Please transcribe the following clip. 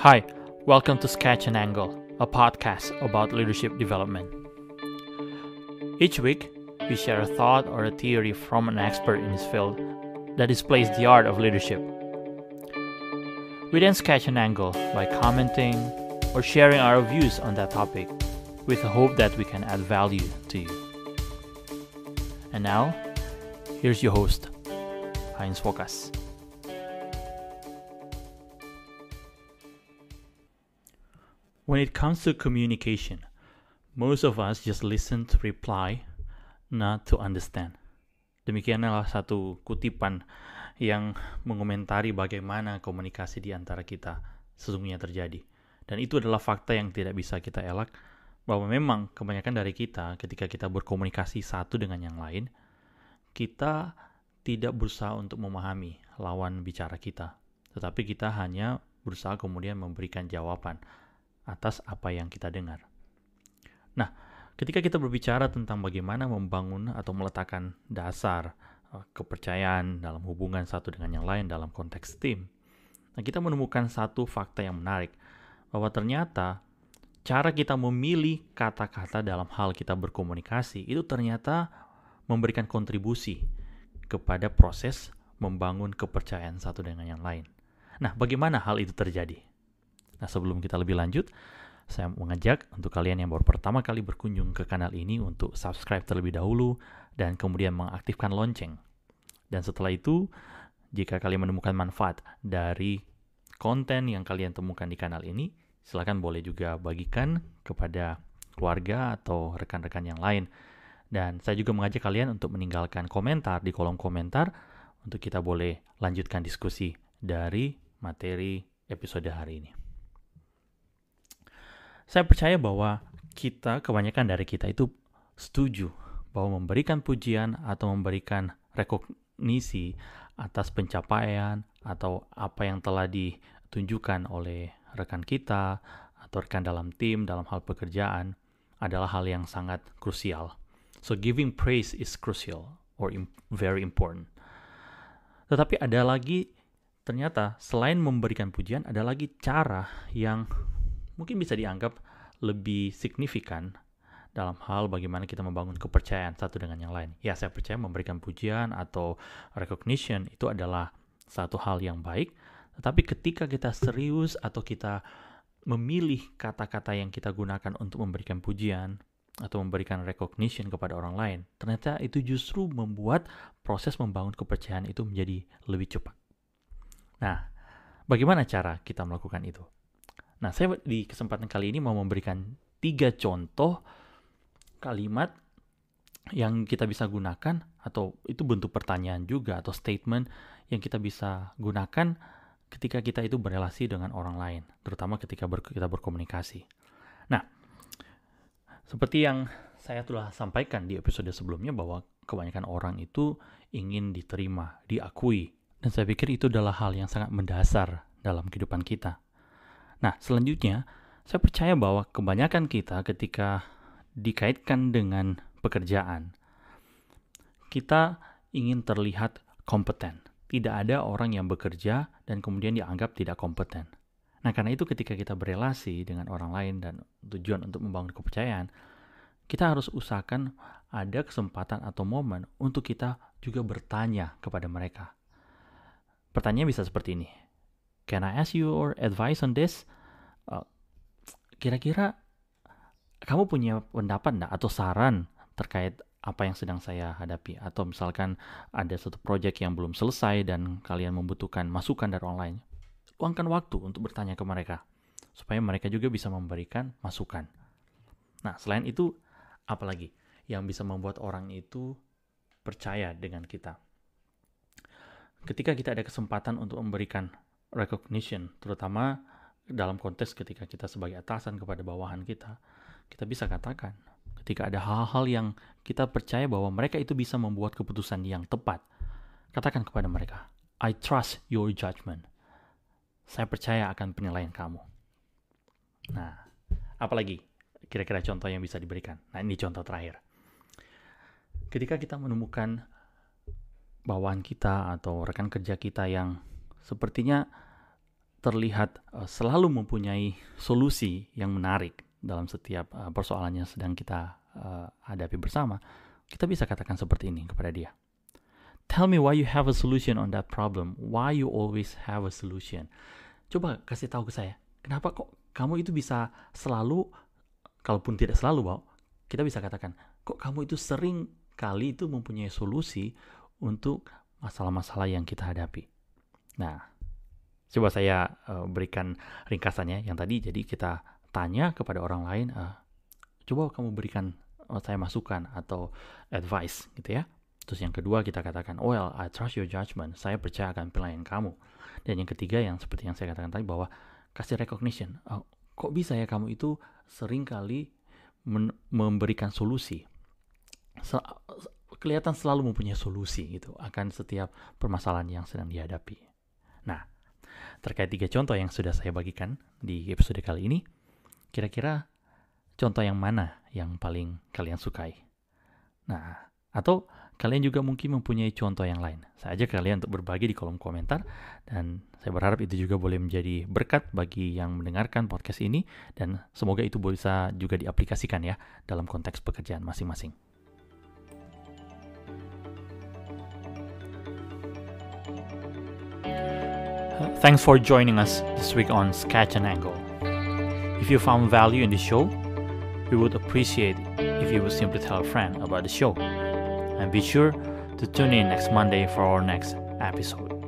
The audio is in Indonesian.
Hi, welcome to Sketch and Angle, a podcast about leadership development. Each week, we share a thought or a theory from an expert in his field that displays the art of leadership. We then sketch an angle by commenting or sharing our views on that topic with the hope that we can add value to you. And now, here's your host, Heinz Fokas. When it comes to communication, most of us just listen to reply, not to understand. Demikianlah satu kutipan yang mengomentari bagaimana komunikasi di antara kita sesungguhnya terjadi. Dan itu adalah fakta yang tidak bisa kita elak, bahwa memang kebanyakan dari kita ketika kita berkomunikasi satu dengan yang lain, kita tidak berusaha untuk memahami lawan bicara kita, tetapi kita hanya berusaha kemudian memberikan jawaban atas apa yang kita dengar. Nah, ketika kita berbicara tentang bagaimana membangun atau meletakkan dasar kepercayaan dalam hubungan satu dengan yang lain dalam konteks tim, nah kita menemukan satu fakta yang menarik, bahwa ternyata cara kita memilih kata-kata dalam hal kita berkomunikasi itu ternyata memberikan kontribusi kepada proses membangun kepercayaan satu dengan yang lain. Nah, bagaimana hal itu terjadi? Nah, sebelum kita lebih lanjut, saya mengajak untuk kalian yang baru pertama kali berkunjung ke kanal ini untuk subscribe terlebih dahulu dan kemudian mengaktifkan lonceng. Dan setelah itu, jika kalian menemukan manfaat dari konten yang kalian temukan di kanal ini, silakan boleh juga bagikan kepada keluarga atau rekan-rekan yang lain. Dan saya juga mengajak kalian untuk meninggalkan komentar di kolom komentar untuk kita boleh lanjutkan diskusi dari materi episode hari ini. Saya percaya bahwa kebanyakan dari kita itu setuju bahwa memberikan pujian atau memberikan rekognisi atas pencapaian atau apa yang telah ditunjukkan oleh rekan kita atau rekan dalam tim dalam hal pekerjaan adalah hal yang sangat krusial. So giving praise is crucial or very important. Tetapi ada lagi, ternyata selain memberikan pujian, ada lagi cara yang mungkin bisa dianggap lebih signifikan dalam hal bagaimana kita membangun kepercayaan satu dengan yang lain. Ya, saya percaya memberikan pujian atau recognition itu adalah satu hal yang baik, tetapi ketika kita serius atau kita memilih kata-kata yang kita gunakan untuk memberikan pujian atau memberikan recognition kepada orang lain, ternyata itu justru membuat proses membangun kepercayaan itu menjadi lebih cepat. Nah, bagaimana cara kita melakukan itu? Nah, saya di kesempatan kali ini mau memberikan 3 contoh kalimat yang kita bisa gunakan, atau itu bentuk pertanyaan juga atau statement yang kita bisa gunakan ketika kita itu berrelasi dengan orang lain, terutama ketika kita berkomunikasi. Nah, seperti yang saya telah sampaikan di episode sebelumnya, bahwa kebanyakan orang itu ingin diterima, diakui, dan saya pikir itu adalah hal yang sangat mendasar dalam kehidupan kita. Nah, selanjutnya, saya percaya bahwa kebanyakan kita ketika dikaitkan dengan pekerjaan, kita ingin terlihat kompeten. Tidak ada orang yang bekerja dan kemudian dianggap tidak kompeten. Nah, karena itu ketika kita berelasi dengan orang lain dan tujuan untuk membangun kepercayaan, kita harus usahakan ada kesempatan atau momen untuk kita juga bertanya kepada mereka. Pertanyaan bisa seperti ini. Can I ask your advice on this? Kira-kira kamu punya pendapat enggak atau saran terkait apa yang sedang saya hadapi? Atau misalkan ada satu proyek yang belum selesai dan kalian membutuhkan masukan dari orang lain. Luangkan waktu untuk bertanya ke mereka, supaya mereka juga bisa memberikan masukan. Nah, selain itu, apa lagi yang bisa membuat orang itu percaya dengan kita? Ketika kita ada kesempatan untuk memberikan recognition, terutama dalam konteks ketika kita sebagai atasan kepada bawahan kita bisa katakan, ketika ada hal-hal yang kita percaya bahwa mereka itu bisa membuat keputusan yang tepat, katakan kepada mereka, I trust your judgment. Saya percaya akan penilaian kamu. Nah, apalagi kira-kira contoh yang bisa diberikan? Nah, ini contoh terakhir. Ketika kita menemukan bawahan kita atau rekan kerja kita yang sepertinya terlihat selalu mempunyai solusi yang menarik dalam setiap persoalan yang sedang kita hadapi bersama, kita bisa katakan seperti ini kepada dia. Tell me why you have a solution on that problem. Why you always have a solution. Coba kasih tahu ke saya, kenapa kok kamu itu bisa selalu, kalaupun tidak selalu, kita bisa katakan, kok kamu itu sering kali itu mempunyai solusi untuk masalah-masalah yang kita hadapi. Nah, coba saya berikan ringkasannya yang tadi. Jadi kita tanya kepada orang lain, coba kamu berikan saya masukan atau advice gitu ya. Terus yang kedua kita katakan, well, I trust your judgment. Saya percaya akan penilaian kamu. Dan yang ketiga yang seperti yang saya katakan tadi, bahwa kasih recognition. Kok bisa ya kamu itu sering kali memberikan solusi. Kelihatan selalu mempunyai solusi gitu akan setiap permasalahan yang sedang dihadapi. Nah, terkait 3 contoh yang sudah saya bagikan di episode kali ini, kira-kira contoh yang mana yang paling kalian sukai? Nah, atau kalian juga mungkin mempunyai contoh yang lain. Saya ajak kalian untuk berbagi di kolom komentar, dan saya berharap itu juga boleh menjadi berkat bagi yang mendengarkan podcast ini, dan semoga itu bisa juga diaplikasikan ya dalam konteks pekerjaan masing-masing. Thanks for joining us this week on Sketch and Angle. If you found value in the show, we would appreciate if you would simply tell a friend about the show. And be sure to tune in next Monday for our next episode.